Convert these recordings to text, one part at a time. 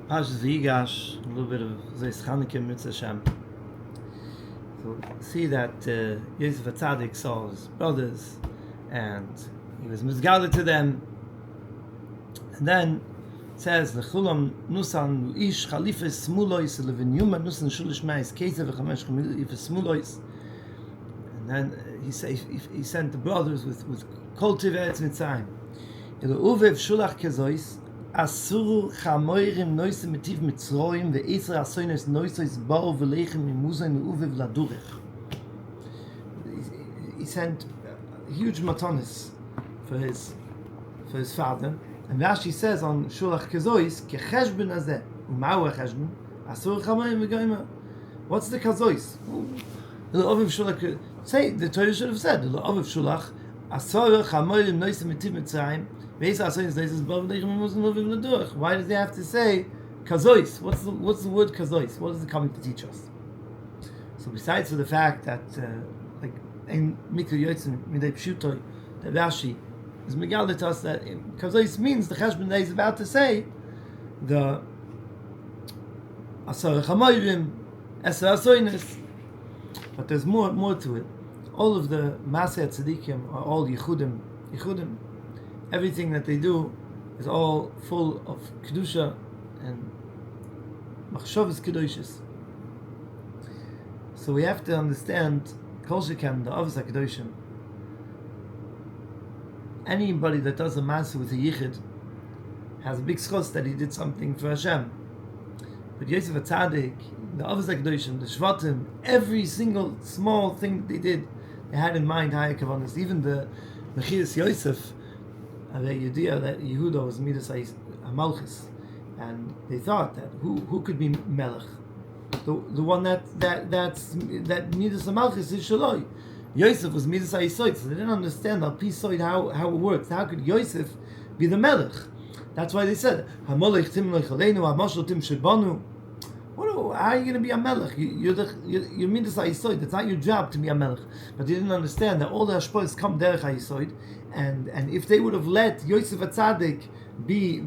Pashas Yigash, a little bit of Zeis Chanukah Mitzvah Hashem. So see that Yosef HaTzadik saw his brothers and he was mizgala to them. And then it says, Lechulam nusan ish chalifes smulois levinyuma nusan shulish ma'is kesev v'chamesh chalifes smulois. And then he sent the brothers with cultivates mitzayim. Elo uvev shulach kezois asuru chamoirim noise mitiv mitzroim ve'eser asoynes noisois ba'u v'leichem mimuzayin uvev ladurech. He sent huge matanis for his father. And Rashi says on Shulach Kazois, Kecheshben azeh, u'ma'u ha'cheshben, asur chamayim v'goyma. What's the Kazois? The Oviv Shulach, say, the Torah should have said, the Oviv Shulach, asur chamayim noise mitiv mitzrayim, ve'esa asoynes noises ba'u v'leichem mimuzin uvev ladurech. Why does he have to say Kazois? What's the word Kazois? What is it coming to teach us? So besides for the fact that, like, in Mikra Yotzim, Midei Pshutoy, that Rashi is megal to us that Kazois means the Cheshbon that he's about to say, the Asar Chamayrim, Eser Asoynes. But there's more to it. All of the Maseh Tzadikim are all Yichudim. Everything that they do is all full of Kedusha and Machshavas Kedushas. So we have to understand Kol Shekan, the Avos HaKadoshim. Anybody that does a Maaseh with a Yichid has a big schos that he did something for Hashem. But Yosef HaTzadik, the Avos HaKadoshim, the Shvatim, every single small thing that they did, they had in mind higher kavanas. Even the Mechias Yosef, the idea that Yehuda was Midas HaMalchus, and they thought that who could be Melech? The one that Midas HaMalchus is Shaloi. Yosef was Midas HaYisoid, so they didn't understand how it works. How could Yosef be the Melech? That's why they said, HaMolech Tim Lechalenu, HaMoshel Tim Shebanu. How are you going to be a Melech? You're Midas HaYisoid. It's not your job to be a Melech. But they didn't understand that all the Hashpois come derech HaYisoid, and if they would have let Yosef HaTzadik be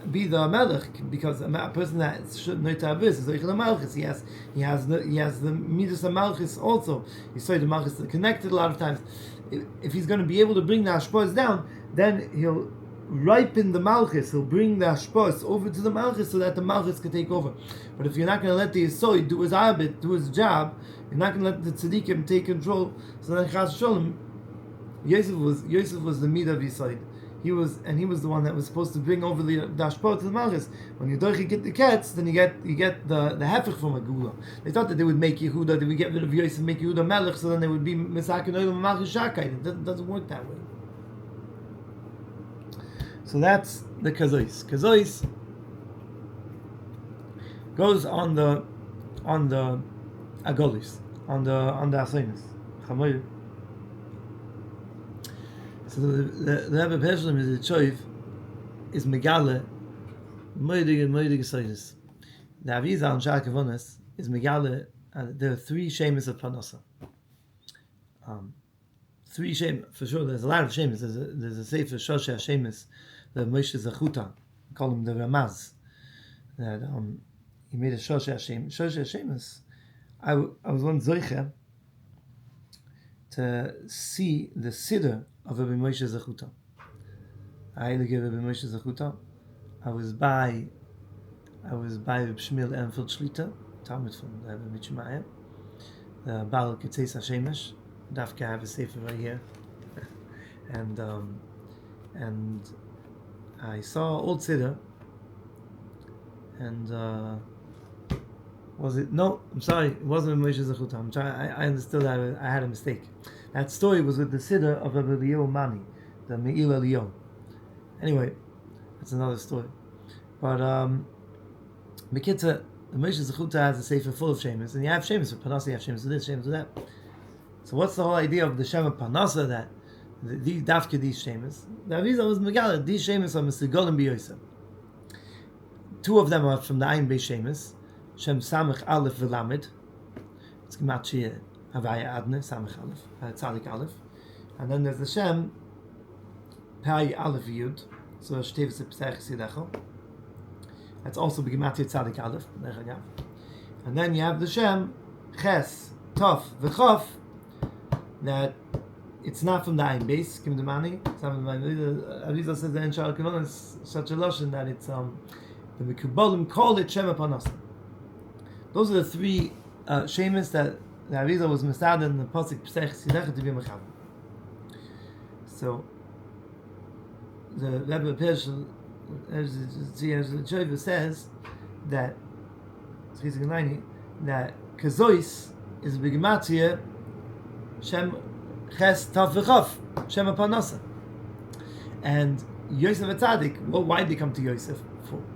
the Melech, because a person that should know to Abyss is Eichel Malchus. He has the Midas HaMalchus also. You saw the Malchus connected a lot of times. If he's going to be able to bring the Hashpos down, then he'll ripen the Malchus. He'll bring the Hashpos over to the Malchus so that the Malchus can take over. But if you're not going to let the Yisoid do his arbit, do his job, you're not going to let the Tzadikim take control. So then Chas Sholem, Yosef was the Midah of Yisoid. He was the one that was supposed to bring over the Hashpot to the Malchus. When you get the cats, then you get the hefech from a Gula. They thought that they would make Yehuda, they would get rid of Yosef and make Yehuda Melech, so then they would be Mesakin Olam Malchus Shakai. It doesn't work that way. So that's the Kazois. Kazois goes on the Agolis, on the Asoinis. Chamoy. So the Rebbe Peshlem is the Choiv is Megale Moidig Soinis. The Aviza on Shah Kavonis is Megale. There are three shemis of Parnasa. Three shemis for sure. There's a lot of shemis. There's a sefer Shosheh Shemis, the Moshe Zachuta, call him the Ramaz. That he made a Shosheh Shemis. I was once Zoiche to see the Siddur of Rebbe Moshe Zachuta. I had to give Rebbe Moshe Zachuta. I was by Rebbe Shmuel Enfield Shlita, Talmud from the Rebbe Mitzvah, the Baal Ketzeis HaShemesh. Dafka, I have a sefer right here, and I saw old Siddur, and was it? No, I'm sorry, it wasn't Rebbe Moshe Zachuta. I understood that I had a mistake. That story was with the Siddur of Rebbe Eliyahu Mani, the Me'il Eliyahu. Anyway, that's another story. But Mekitza, the Moshe Zachuta has a sefer full of shemis, and you have shemis for Parnasa, you have shemis for this, shemis for that. So what's the whole idea of the Shem of Parnasa, that these dafke these shemis? The Aviza was Megala, these shemis are Mesigolim B'Yosef. Two of them are from the Ayin Beis Shemis, Shem Samech Aleph V'Lamed. It's Gematria Havaya Adne, Samech Aleph, Tzadik Aleph. And then there's the Shem Pai Aleph Yud, so Shtevis Pesach Sidecho. That's also Begematria Tzadik Aleph. And then you have the Shem, Ches, Tov, V'Chof, that it's not from the Ayin base, Kim Demani. Arizal says that in Sha'ar Kavan is such a lashon that it's the Mekubalim call it Shem Panas. Those are the three shemis that the Arizal was misad in the pasuk Pesach Silechet to be mechav. So the Rebbe Pershel, as the Chova says that Kazois is Begematria Shem Ches Tav V'Chav Shem Panasa. And Yosef Atzadik, well, why did they come to Yosef?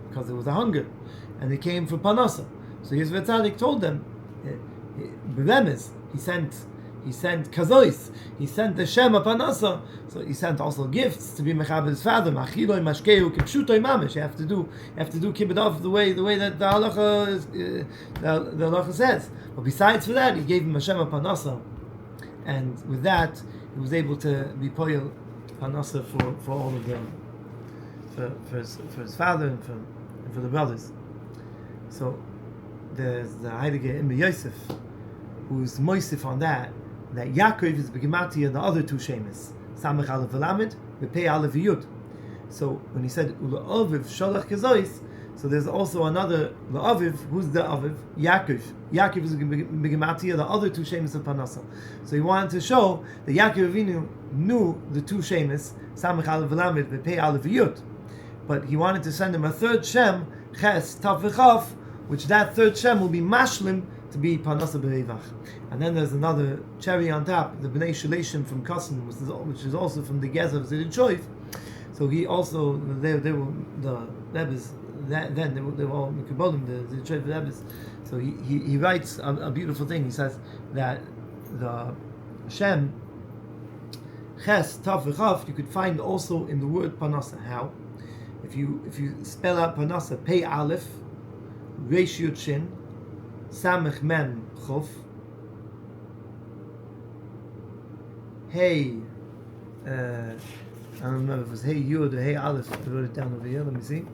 Because there was a hunger, and they came for Panasa. So Yosef Atzadik told them, Beremes, he sent Kazois, he sent the Shem Panasa. So he sent also gifts to be Mechaber's father. Machiloi Mashkeu Kipshutoi Mamish. You have to do kibbut off the way that the halacha is, the halacha says. But besides for that, he gave him a Shem Panasa. And with that, he was able to be poyel panasa for all of them, for his father and for the brothers. So there's the Heilige Imre Yosef, who's moisif on that Yaakov is Begematria the other two shemis, Samech Aleph V'Lamed, V'Pei Aleph V'Yud. So when he said U'La'aviv Sholach Kazois, so there's also another La'aviv. Who's the Aviv? Yaakov. Yaakov is Begematria, the other two shemis of Panasa. So he wanted to show that Yaakov Avinu knew the two shemis, Samech Aleph V'Lamed, V'Pei Aleph V'Yud. But he wanted to send him a third Shem, Ches, Tav V'Chav, which that third Shem will be Mashlim to be Panasa B'Revach. And then there's another cherry on top, the Bnei Shaleshim from Kasan, which is also from the Gezer of Zidchoiv. So he also, they were the Rebbe's. Then they were all Mekubalim, the Zidchoiv Rebbe's. So he writes a beautiful thing. He says that the Shem Ches Tav V'Chav you could find also in the word Panasa. How? If you spell out Panasa, Pei Aleph, Reish Yud Shin, Samech Mem Chof, Hey, I don't remember if it was Hey Yud or Hey Aleph. I wrote it down over here. Let me see.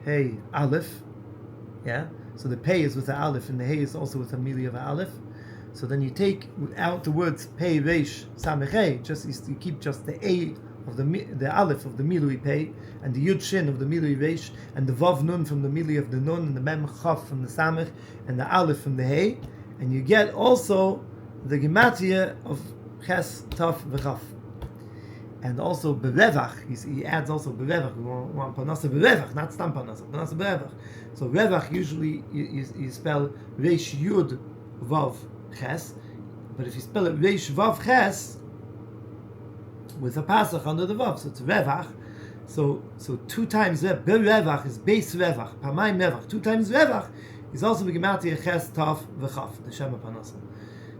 Hey Aleph, yeah. So the Pei is with the Aleph, and the Hey is also with a mili of Aleph. So then you take out the words Pei Reish Samech Hey. You keep just the A of the Aleph of the milui Pei, and the Yud Shin of the milui Reish, and the Vav Nun from the milui of the Nun, and the Mem Chaf from the Samech, and the Aleph from the Hey, and you get also the Gematria of Ches Tav V'Chav. And also Berevach, he adds also Berevach. We want Panasa Berevach, not Stam Panasa Berevach. So Revach usually you spell Reish Yud Vav Ches, but if you spell it Reish Vav Ches with a pasach under the Vav, so it's Revach. So 2 times Berevach is base Revach, Pamayim Revach. 2 times Revach is also Begematria Ches Tav V'Chav, the Shema Panasa.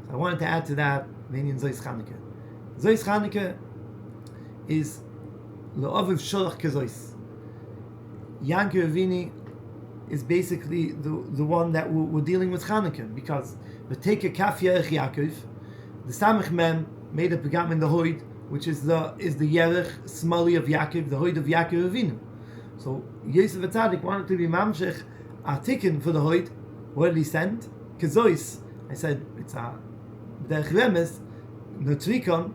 So I wanted to add to that the Indian Zois Chanukah. Zois Chanukah is La'aviv Sholach Kazois. Yankov Avini is basically the one that we're dealing with Chanukah, because we take a Kaf Yerech Yaakov, the Samech Mem made a Pegam in the Hoid, which is the Yerech Smali of Yaakov, the Hoid of Yaakov Avinu. So Yosef Atzadik wanted to be Mamshech Artikin for the Hoid. What did he send? Kazois. I said it's a Derech Remes, Notrikon,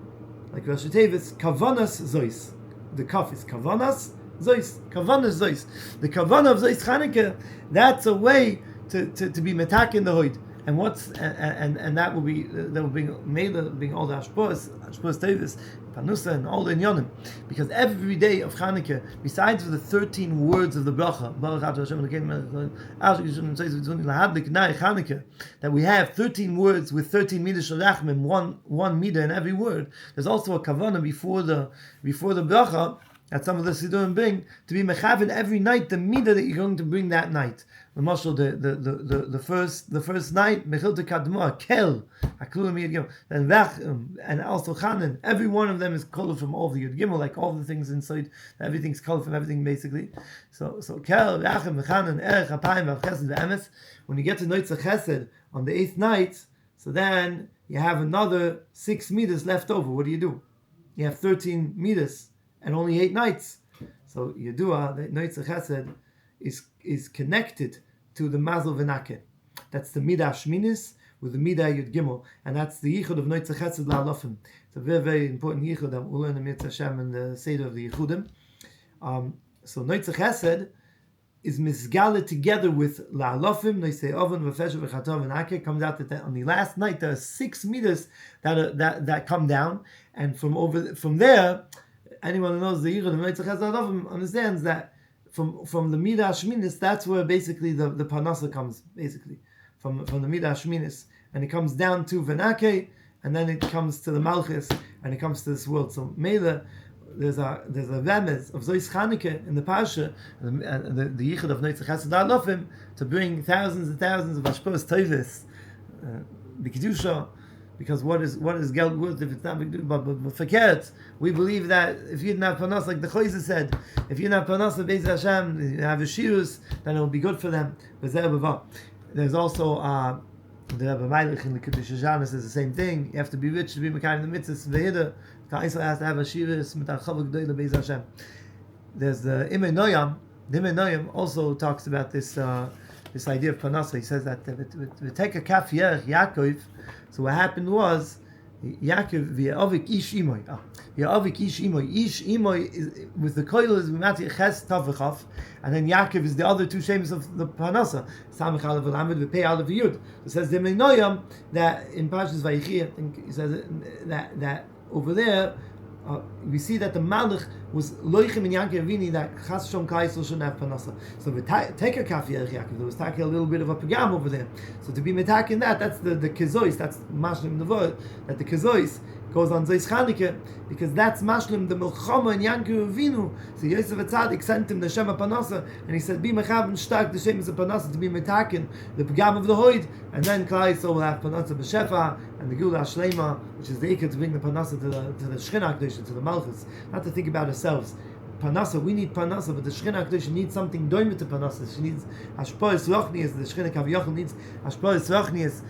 like Rosh Tevis, Kavanas Zois. The Kaf is Kavanas Zois. Kavanas Zois. The Kavanah of Zois Chanukah, that's a way to be metak in the Hoid. And that will bring all the Ashpos Tevis, Panusa, and all the Inyonim. Because every day of Chanukah, besides the 13 words of the bracha, that we have 13 words with 13 midas of rachmim, one midah in every word. There's also a kavanah before the bracha that some of the Siddurim bring to be mechavin every night the midah that you're going to bring that night. The first night mechilta kadma kel hakluim yud gimel, then vach and also chanan. Every one of them is colored from all the yud gimel, like all the things inside. Everything's colored from everything basically. So kel vachim v'chanan erech apayim v'chesed v'emes. When you get to Noitza Chesed on the 8th night, so then you have another 6 midas left over. What do? You have 13 midas and only 8 nights. So Yedua, the Noitze Chesed, is connected to the Mazel V'Nake. That's the Midah Shminis with the Midah Yud Gimel, and that's the Yichud of Noitze Chesed La'alofim. It's a very, very important Yichud that we'll learn in Mitzvah Hashem and the Seder of the Yichudim. So Noitze Chesed is misgala together with La'alofim, Noisei Oven, V'Feshev, V'Chatov, and Ake. Comes out that on the last night there are 6 meters that come down, and from there, anyone who knows the Yichud of Noitze Chesed La'alofim understands that from the Midah Shminis, that's where basically the Parnasa comes, basically from the Midah Shminis, and it comes down to Venake, and then it comes to the Malchus, and it comes to this world. So Mela, there's a remez of Zois Chanukah in the Parsha, the Yichud of Noitze Chesed La'alofim, to bring thousands and thousands of Ashpos Tovis, the Kedusha, because what is Geld worth if it's not big? But forget, we believe that if you didn't have Panas, like the Choyze said, if you didn't have Panas of Beis Hashem, you have a Shirus, then it will be good for them. There's also the Rebbe Meilich in the Kiddush Shabbos says the same thing. You have to be rich to be Mekayim the mitzvahs. V'hida, Ka'israel has to have a Shirus mit Archavah G'doyla Beis Hashem. There's the Imei Noyam. The Imei Noyam also talks about this idea of Panasa. He says that we take a kaf yerech Yaakov. So what happened was Yaakov v'Yavik ish imoy. Yavik ish imoy. Ish imoy is with the koil is mati ches tavachaf, and then Yaakov is the other two shames of the Panasa. Samech alav v'lamed v'pei alav v'yud. It says the Menoyam that in Parshas Vayichi, I think he says that over there. We see that the Malach was loichem in Yaakov Avini that Chas Shom Kaisel shouldn't have Panasa. So we take a kaf yerech Yaakov. There was taking a little bit of a pagam over there. So to be metaking that's the kezois. That's mashlim nevod. That the kezois goes on Zois Chanukah because that's mashlim the milchama in Yaakov Avinu. So Yosef Atzadik sent him the Shema Panasa, and he said, "Be mechav and shtak the Shem is a Panasa to be metaking the pagam of the hoid, and then Klal Yisrael will have Panasa b'shefa and the Gula Shlema, which is the ikar to bring the Panasa to the Shechina Kedusha, to the Malchus, not to think about ourselves. Panasa, we need Panasa, but the Shechina Kedusha needs something doimit to Panasa. She needs Hashpois Rochnias. The Shechina Kaviyachal needs Hashpois Rochnias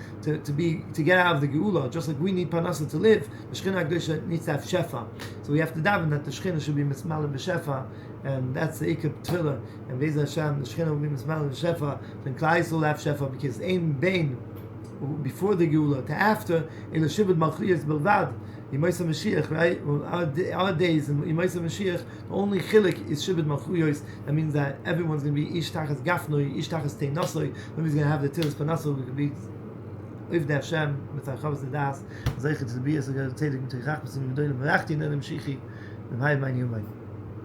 to get out of the Geula. Just like we need Panasa to live, the Shechina Kedusha needs to have Shefa. So we have to daven that the Shechina should be mismalim b'Shefa, and that's the ikar tefillah. And Beis Hashem, the Shechina will be mismalim b'Shefa. Then Klal Yisrael will have Shefa because Ein Bein before the Geula to after in the Shibud Malchiyas Belvad. Yemaisa Mashiach, right? Well, our days in Yemaisa Mashiach, the only chilik is Shibud Malchuyos. That means that everyone's going to be Ish Tachas Gafnoi, Ish Tachas Teinasoi. Nobody's going to have the Tilas Panasoi. We can be If the Hashem with our Chavas the Das. Zeichet to be as a Tzedek Mitaychach, Misim Gedolim Merachti Nedem Shichi. Dem Hayim Mein Yomai.